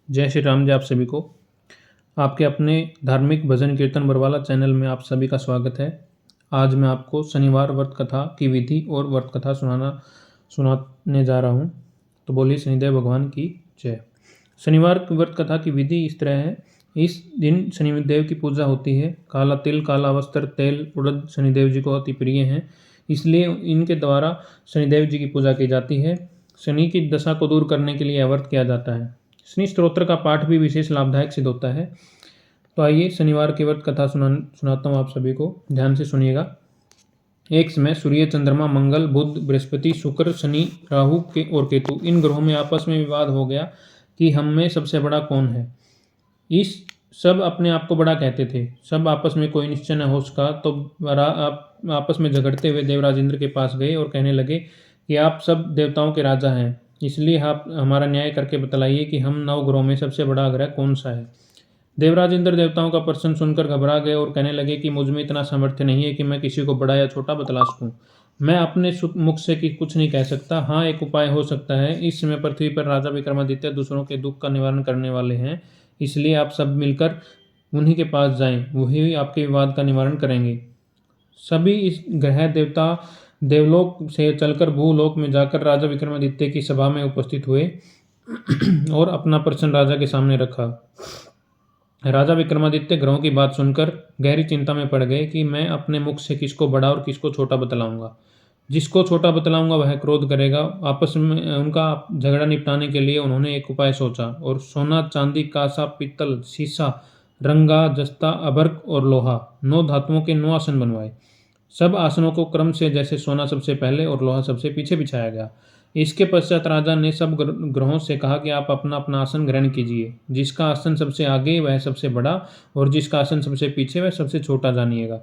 जय श्री राम जी। आप सभी को आपके अपने धार्मिक भजन कीर्तन बरवाला चैनल में आप सभी का स्वागत है। आज मैं आपको शनिवार व्रत कथा की विधि और व्रत कथा सुनाने जा रहा हूँ। तो बोलिए शनिदेव भगवान की जय। शनिवार की व्रत कथा की विधि इस तरह है। इस दिन शनिदेव की पूजा होती है। काला तिल, काला वस्त्र, तेल, उड़द शनिदेव जी को अति प्रिय हैं, इसलिए इनके द्वारा शनिदेव जी की पूजा की जाती है। शनि की दशा को दूर करने के लिए यह व्रत किया जाता है। शनि स्तोत्र का पाठ भी विशेष लाभदायक सिद्ध होता है। तो आइए शनिवार की व्रत कथा सुनाता हूँ, आप सभी को ध्यान से सुनिएगा। एक समय सूर्य, चंद्रमा, मंगल, बुध, बृहस्पति, शुक्र, शनि, राहु के और केतु इन ग्रहों में आपस में विवाद हो गया कि हम में सबसे बड़ा कौन है। इस सब अपने आप को बड़ा कहते थे। सब आपस में कोई निश्चय न हो सका, तो आप आपस में झगड़ते हुए देवराज इंद्र के पास गए और कहने लगे कि आप सब देवताओं के राजा हैं, इसलिए आप हमारा न्याय करके बतलाइए कि हम 9 ग्रहों में सबसे बड़ा ग्रह कौन सा है। देवराज इंद्र देवताओं का प्रश्न सुनकर घबरा गए और कहने लगे कि मुझ में इतना सामर्थ्य नहीं है कि मैं किसी को बड़ा या छोटा बतला सकूं। मैं अपने मुख से कुछ नहीं कह सकता। हाँ, एक उपाय हो सकता है। इस समय पृथ्वी पर राजा विक्रमादित्य दूसरों के दुख का निवारण करने वाले हैं, इसलिए आप सब मिलकर उन्हीं के पास जाएं, वही आपके विवाद का निवारण करेंगे। सभी इस ग्रह देवता देवलोक से चलकर भूलोक में जाकर राजा विक्रमादित्य की सभा में उपस्थित हुए और अपना प्रश्न राजा के सामने रखा। राजा विक्रमादित्य ग्रहों की बात सुनकर गहरी चिंता में पड़ गए कि मैं अपने मुख से किसको बड़ा और किसको छोटा बतलाऊंगा। जिसको छोटा बतलाऊंगा वह क्रोध करेगा। आपस में उनका झगड़ा निपटाने के लिए उन्होंने एक उपाय सोचा और सोना, चांदी, कांसा, पीतल, शीशा, रंगा, जस्ता, अभर्क और लोहा 9 धातुओं के 9 आसन बनवाए। सब आसनों को क्रम से जैसे सोना सबसे पहले और लोहा सबसे पीछे बिछाया गया। इसके पश्चात राजा ने सब ग्रहों से कहा कि आप अपना अपना आसन ग्रहण कीजिए। जिसका आसन सबसे आगे वह सबसे बड़ा और जिसका आसन सबसे पीछे वह सबसे छोटा जानिएगा।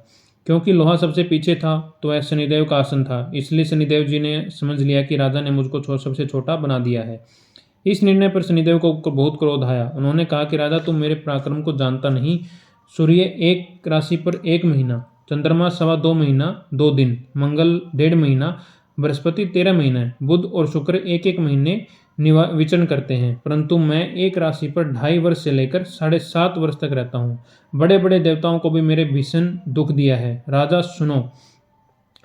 क्योंकि लोहा सबसे पीछे था तो वह शनिदेव का आसन था, इसलिए शनिदेव जी ने समझ लिया कि राजा ने मुझको सबसे छोटा बना दिया है। इस निर्णय पर शनिदेव को बहुत क्रोध आया। उन्होंने कहा कि राजा, तुम मेरे पराक्रम को जानता नहीं। सूर्य एक राशि पर 1 महीना, चंद्रमा 2.25 महीना 2 दिन, मंगल 1.5 महीना, बृहस्पति 13 महीना, बुध और शुक्र 1-1 महीने विचरण करते हैं, परंतु मैं एक राशि पर 2.5 वर्ष से लेकर 7.5 वर्ष तक रहता हूँ। बड़े बड़े देवताओं को भी मेरे भीषण दुख दिया है। राजा सुनो।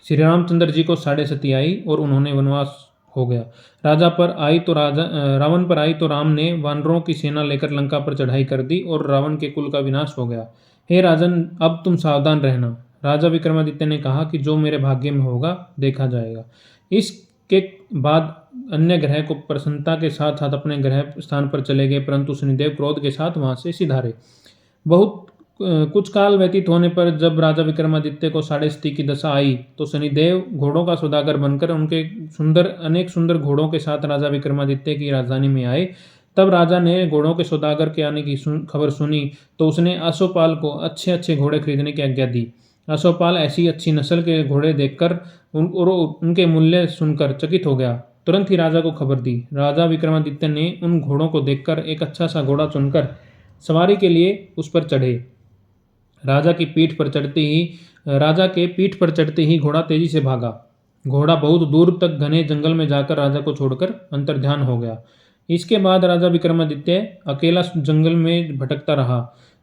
श्री रामचंद्र जी को 7.5 आई और उन्होंने वनवास हो गया। रावण पर आई तो राम ने वानरों की सेना लेकर लंका पर चढ़ाई कर दी और रावण के कुल का विनाश हो गया। हे राजन, अब तुम सावधान रहना। राजा विक्रमादित्य ने कहा कि जो मेरे भाग्य में होगा देखा जाएगा। इसके बाद अन्य ग्रह को प्रसन्नता के साथ साथ अपने ग्रह स्थान पर चले गए, परंतु शनिदेव क्रोध के साथ वहां से सिधारे। बहुत कुछ काल व्यतीत होने पर जब राजा विक्रमादित्य को 7.5 की दशा आई तो शनिदेव घोड़ों का सौदागर बनकर उनके अनेक सुंदर घोड़ों के साथ राजा विक्रमादित्य की राजधानी में आए। तब राजा ने घोड़ों के सौदागर के आने की खबर सुनी तो उसने अश्वपाल को अच्छे अच्छे घोड़े खरीदने की आज्ञा दी। अश्वपाल ऐसी अच्छी नस्ल के घोड़े देखकर और उनके मूल्य सुनकर चकित हो गया। तुरंत ही राजा को खबर दी। राजा विक्रमादित्य ने उन घोड़ों को देखकर एक अच्छा सा घोड़ा चुनकर सवारी के लिए उस पर चढ़े। राजा के पीठ पर चढ़ते ही घोड़ा तेजी से भागा। घोड़ा बहुत दूर तक घने जंगल में जाकर राजा को छोड़कर अंतर्ध्यान हो गया। इसके बाद राजा विक्रमादित्य अकेला जंगल में भटकता रहा।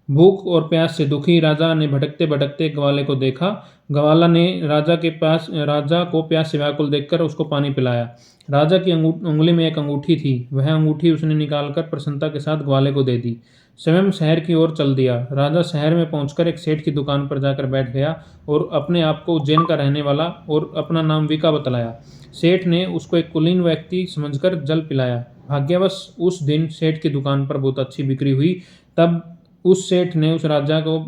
भूख और प्यास से दुखी राजा ने भटकते भटकते ग्वाले को देखा। ग्वाला ने राजा को प्यास से व्याकुल देखकर उसको पानी पिलाया। राजा की उंगली में एक अंगूठी थी। वह अंगूठी उसने निकालकर प्रसन्नता के साथ ग्वाले को दे दी। स्वयं शहर की ओर चल दिया। राजा शहर में पहुंचकर एक सेठ की दुकान पर जाकर बैठ गया और अपने आप को उज्जैन का रहने वाला और अपना नाम विका बतलाया। सेठ ने उसको एक कुलीन व्यक्ति समझकर जल पिलाया। भाग्यवश उस दिन सेठ की दुकान पर बहुत अच्छी बिक्री हुई। तब उस सेठ ने उस राजा को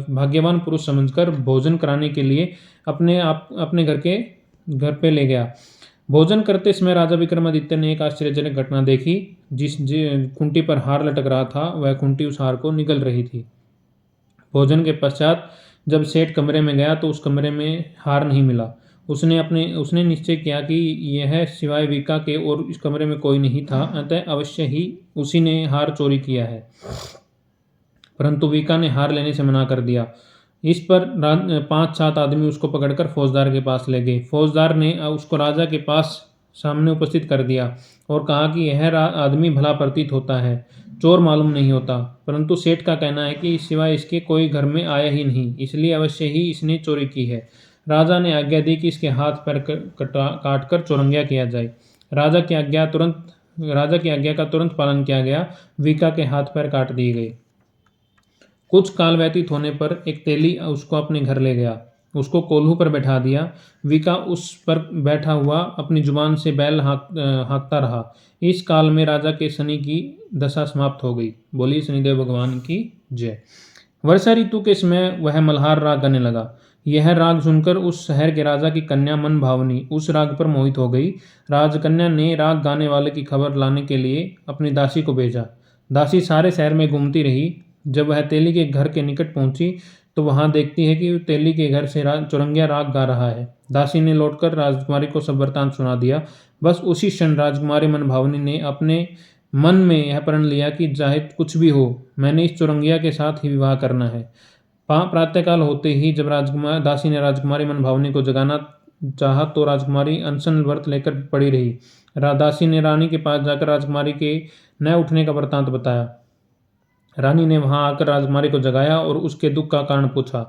भाग्यवान पुरुष समझकर भोजन कराने के लिए अपने घर पे ले गया। भोजन करते समय राजा विक्रमादित्य ने एक आश्चर्यजनक घटना देखी। जिस खूंटी पर हार लटक रहा था वह खूंटी उस हार को निगल रही थी। भोजन के पश्चात जब सेठ कमरे में गया तो उस कमरे में हार नहीं मिला। उसने निश्चय किया कि यह सिवाय विका के और इस कमरे में कोई नहीं था, अतः अवश्य ही उसी ने हार चोरी किया है। परंतु विका ने हार लेने से मना कर दिया। इस पर 5-7 आदमी उसको पकड़कर फौजदार के पास ले गए। फौजदार ने उसको राजा के पास सामने उपस्थित कर दिया और कहा कि यह आदमी भला प्रतीत होता है। चोर मालूम नहीं होता, परंतु सेठ का कहना है कि सिवाय इसके कोई घर में आया ही नहीं, इसलिए अवश्य ही इसने चोरी की है। राजा ने आज्ञा दी कि इसके हाथ पैर काट कर चौरंगिया किया जाए। राजा की आज्ञा का तुरंत पालन किया गया। वीका के हाथ पैर काट दिए गए। कुछ काल व्यतीत होने पर एक तेली उसको अपने घर ले गया। उसको कोल्हू पर बैठा दिया। विका उस पर बैठा हुआ अपनी जुबान से बैल हाँकता रहा। इस काल में राजा के शनि की दशा समाप्त हो गई। बोलिए शनिदेव भगवान की जय। वर्षा ऋतु के समय वह मल्हार राग गाने लगा। यह राग सुनकर उस शहर के राजा की कन्या मन भावनी उस राग पर मोहित हो गई। राजकन्या ने राग गाने वाले की खबर लाने के लिए अपनी दासी को भेजा। दासी सारे शहर में घूमती रही। जब वह तेली के घर के निकट पहुंची तो वहां देखती है कि तेली के घर से चौरंगिया राग गा रहा है। दासी ने लौटकर राजकुमारी को सब वृतांत सुना दिया। बस उसी क्षण राजकुमारी मन भावनी ने अपने मन में यह प्रण लिया कि चाहे कुछ भी हो, मैंने इस चौरंगिया के साथ ही विवाह करना है। प्रातःकाल होते ही जब दासी ने राजकुमारी मन भावनी को जगाना चाहा तो राजकुमारी अनशन व्रत लेकर पड़ी रही। दासी ने रानी के पास जाकर राजकुमारी के न उठने का वृतांत बताया। रानी ने वहां आकर राजकुमारी को जगाया और उसके दुख का कारण पूछा।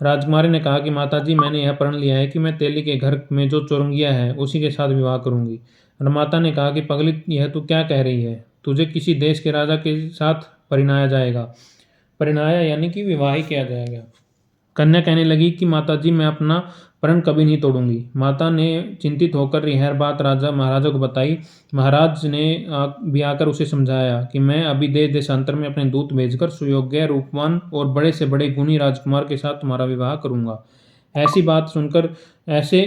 राजकुमारी ने कहा कि माताजी, मैंने यह प्रण लिया है कि मैं तेली के घर में जो चौरंगिया है उसी के साथ विवाह करूंगी। और माता ने कहा कि पगली, यह तू क्या कह रही है? तुझे किसी देश के राजा के साथ परिणाया जाएगा। परिणाया यानी कि विवाह ही किया जाएगा। कन्या कहने लगी कि माताजी, मैं अपना प्रण कभी नहीं तोड़ूंगी। माता ने चिंतित होकर यह बात महाराजा को बताई। महाराज ने भी आकर उसे समझाया कि मैं अभी देश देशांतर में अपने दूत भेजकर सुयोग्य, रूपवान और बड़े से बड़े गुणी राजकुमार के साथ तुम्हारा विवाह करूंगा। ऐसे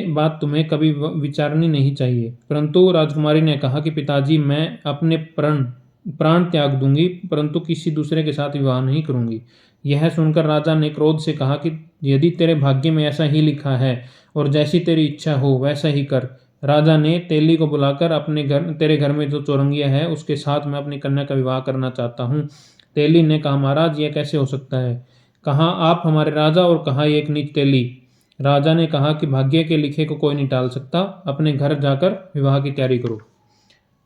बात तुम्हें कभी विचारनी नहीं चाहिए। परंतु राजकुमारी ने कहा कि पिताजी, मैं अपने प्राण त्याग दूंगी, परंतु किसी दूसरे के साथ विवाह नहीं करूंगी। यह सुनकर राजा ने क्रोध से कहा कि यदि तेरे भाग्य में ऐसा ही लिखा है और जैसी तेरी इच्छा हो वैसा ही कर। राजा ने तेली को बुलाकर तेरे घर में जो चौरंगिया है उसके साथ मैं अपनी कन्या का विवाह करना चाहता हूँ। तेली ने कहा, महाराज, यह कैसे हो सकता है? कहाँ आप हमारे राजा और कहाँ एक नीच तेली। राजा ने कहा कि भाग्य के लिखे को कोई नहीं टाल सकता। अपने घर जाकर विवाह की तैयारी करो।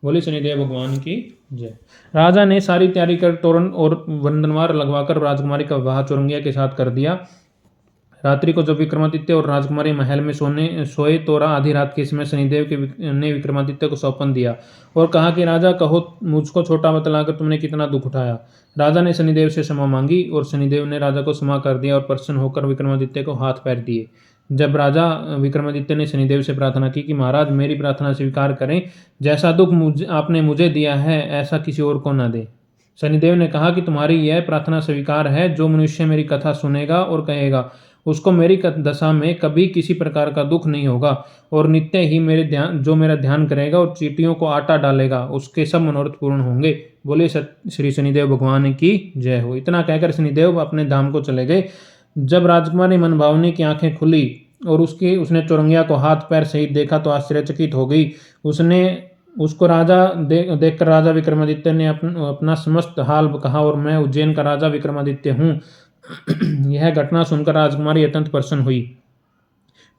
बोले शनिदेव भगवान की जय। राजा ने सारी तैयारी कर तोरण और वंदनवार लगवाकर राजकुमारी का विवाह चौरंगिया के साथ कर दिया। रात्रि को जब विक्रमादित्य और राजकुमारी महल में सोए तो आधी रात के समय शनिदेव ने विक्रमादित्य को सौंपन दिया और कहा कि राजा, कहो मुझको छोटा बतलाकर तुमने कितना दुख उठाया। राजा ने शनिदेव से क्षमा मांगी और शनिदेव ने राजा को क्षमा कर दिया और प्रसन्न होकर विक्रमादित्य को हाथ पैर दिए। जब राजा विक्रमादित्य ने शनिदेव से प्रार्थना की कि महाराज, मेरी प्रार्थना स्वीकार करें, जैसा दुख आपने मुझे दिया है ऐसा किसी और को न दें। शनिदेव ने कहा कि तुम्हारी यह प्रार्थना स्वीकार है। जो मनुष्य मेरी कथा सुनेगा और कहेगा उसको मेरी दशा में कभी किसी प्रकार का दुख नहीं होगा और नित्य ही मेरा ध्यान करेगा और चींटियों को आटा डालेगा, उसके सब मनोरथ पूर्ण होंगे। बोले श्री शनिदेव भगवान की जय हो। इतना कहकर शनिदेव अपने धाम को चले गए। जब राजकुमारी मनभावनी की आंखें खुली और उसने चौरंगिया को हाथ पैर सहित देखा तो आश्चर्यचकित हो गई। उसको देखकर राजा विक्रमादित्य ने अपना समस्त हाल कहा और मैं उज्जैन का राजा विक्रमादित्य हूँ। यह घटना सुनकर राजकुमारी अत्यंत प्रसन्न हुई।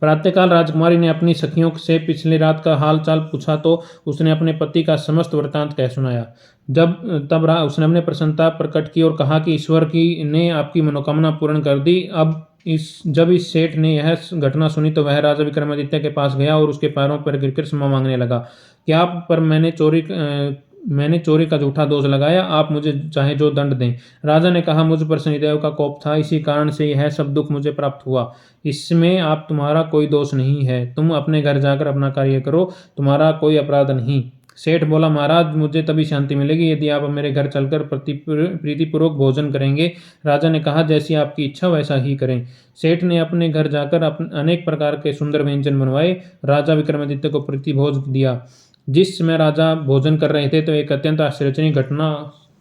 प्रातःकाल राजकुमारी ने अपनी सखियों से पिछली रात का हाल चाल पूछा तो उसने अपने पति का समस्त वृतांत कह सुनाया। तब उसने अपने प्रसन्नता प्रकट की और कहा कि ईश्वर की ने आपकी मनोकामना पूर्ण कर दी। जब इस सेठ ने यह घटना सुनी तो वह राजा विक्रमादित्य के पास गया और उसके पैरों पर गिरकर क्षमा मांगने लगा कि आप पर मैंने चोरी का झूठा दोष लगाया, आप मुझे चाहे जो दंड दें। राजा ने कहा, मुझ पर शनिदेव का कोप था, इसी कारण से यह सब दुख मुझे प्राप्त हुआ। इसमें तुम्हारा कोई दोष नहीं है। तुम अपने घर जाकर अपना कार्य करो, तुम्हारा कोई अपराध नहीं। सेठ बोला, महाराज, मुझे तभी शांति मिलेगी यदि आप मेरे घर चलकर प्रीतिपूर्वक भोजन करेंगे। राजा ने कहा, जैसी आपकी इच्छा वैसा ही करें। सेठ ने अपने घर जाकर अनेक प्रकार के सुंदर व्यंजन बनवाए। राजा विक्रमादित्य को प्रतिभोज दिया। जिस समय राजा भोजन कर रहे थे तो एक अत्यंत आश्चर्यजनक घटना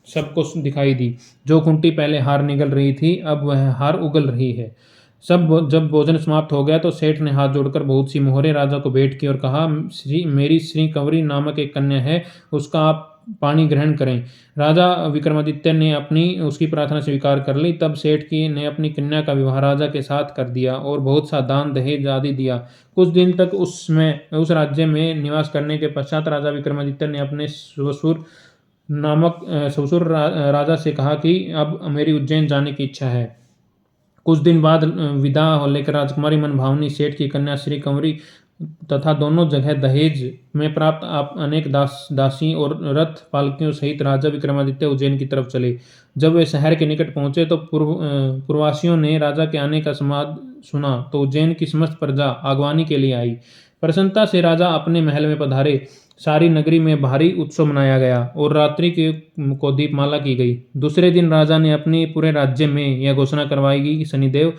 सबको दिखाई दी। जो खूंटी पहले हार निगल रही थी अब वह हार उगल रही है। जब भोजन समाप्त हो गया तो सेठ ने हाथ जोड़कर बहुत सी मोहरें राजा को भेंट की और कहा, मेरी श्री कंवरी नामक एक कन्या है, उसका आप पानी ग्रहण करें। राजा विक्रमादित्य ने उसकी प्रार्थना स्वीकार कर ली। तब सेठ ने अपनी कन्या का विवाह राजा के साथ कर दिया और बहुत सा दान दहेज आदि दिया। कुछ दिन तक उस राज्य में निवास करने के पश्चात राजा विक्रमादित्य ने अपने ससुर नामक ससुर राजा से कहा कि अब मेरी उज्जैन जाने की इच्छा है। कुछ दिन बाद विदा लेकर राजकुमारी मनभावनी सेठ की कन्या श्री कंवरी तथा दोनों जगह दहेज में प्राप्त आप अनेक दासी और रथ पालकियों सहित राजा विक्रमादित्य उज्जैन की तरफ चले। जब वे शहर के निकट पहुंचे तो पूर्ववासियों ने राजा के आने का समाद सुना तो उज्जैन की समस्त प्रजा आगवानी के लिए आई। प्रसन्नता से राजा अपने महल में पधारे। सारी नगरी में भारी उत्सव मनाया गया और रात्रि को दीपमाला की गई। दूसरे दिन राजा ने अपने पूरे राज्य में यह घोषणा करवाई कि शनिदेव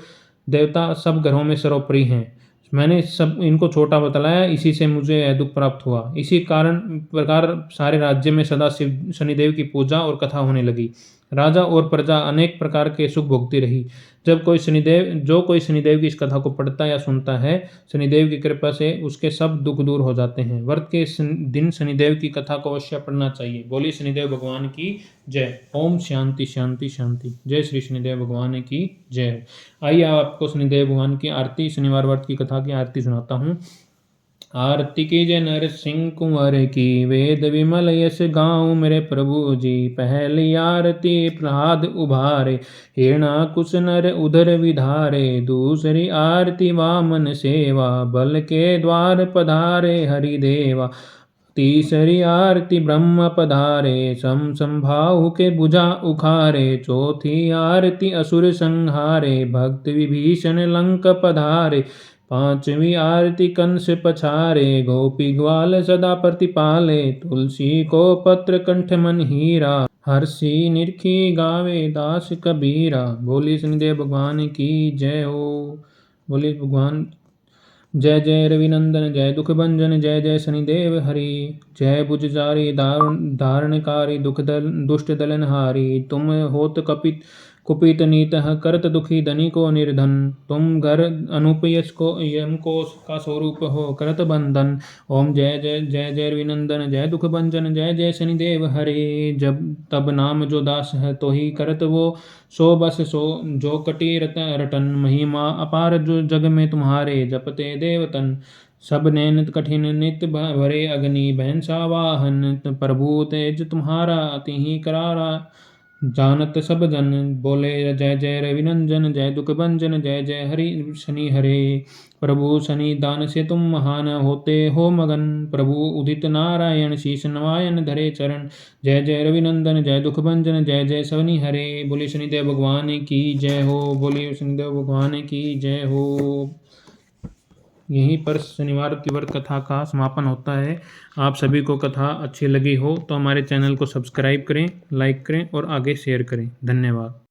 देवता सब ग्रहों में सर्वोपरि हैं। मैंने सब इनको छोटा बतलाया, इसी से मुझे यह दुख प्राप्त हुआ। इसी कारण प्रकार सारे राज्य में सदा शिव शनिदेव की पूजा और कथा होने लगी। राजा और प्रजा अनेक प्रकार के सुख भोगती रही। जो कोई शनिदेव की इस कथा को पढ़ता या सुनता है, शनिदेव की कृपा से उसके सब दुख दूर हो जाते हैं। व्रत के दिन शनिदेव की कथा को अवश्य पढ़ना चाहिए। बोलिए शनिदेव भगवान की जय। ओम शांति शांति शांति। जय श्री शनिदेव भगवान की जय। आइए आपको शनिदेव भगवान की आरती, शनिवार व्रत की कथा की आरती सुनाता हूँ। आरती की जय नरसिंह कुंवर की, वेद विमल यश गाऊं मेरे प्रभु जी। पहली आरती प्रहलाद उभारे, हिरणाकुश नर उदर विधारे। दूसरी आरती वामन सेवा, बल के द्वार पधारे हरिदेवा। तीसरी आरती ब्रह्म पधारे, संभाहु के भुजा उखारे। चौथी आरती असुर संहारे, भक्त विभीषण लंक पधारे। पांचवी आरती कंस पछारे, गोपी ग्वाल सदा प्रतिपाले। तुलसी को पत्र कंठ मन हीरा, हर्षि निरखी गावे दास कबीरा। बोली शनिदेव भगवान की जय हो। बोली भगवान जय जय रविनंदन, जय दुख भंजन, जय जय शनिदेव हरि। जय भुजचारी धारणकारी, दुष्ट दलनहारी। तुम होत कुपित नीत, करत दुखी धनी को निर्धन। तुम घर अनूप यश को यम को का स्वरूप हो, करत बंधन। ओम जय जय जय जय रविनंदन, जय दुख भंजन, जय जय शनिदेव हरे। जब तब नाम जो दास है तो ही करत वो, सो बस सो जो कटी रटन। महिमा अपार जो जग में तुम्हारे, जपते देवतन। सब नैन कठिन नित भरे अग्नि, भैंसा वाहन। प्रभु तेज तुम्हारा अति ही करारा, जानत सब जन। बोले जय जय रविनंदन, जय दुख भंजन, जय जय हरि शनि हरे। प्रभु शनि दान से तुम महान, होते हो मगन। प्रभु उदित नारायण, शीश नवायन धरे चरण। जय जय रविनंदन, जय दुख भंजन, जय जय शनि हरे। बोली शनिदेव भगवान की जय हो। बोली शनिदेव भगवान की जय हो। यहीं पर शनिवार की व्रत कथा का समापन होता है। आप सभी को कथा अच्छी लगी हो तो हमारे चैनल को सब्सक्राइब करें, लाइक करें और आगे शेयर करें। धन्यवाद।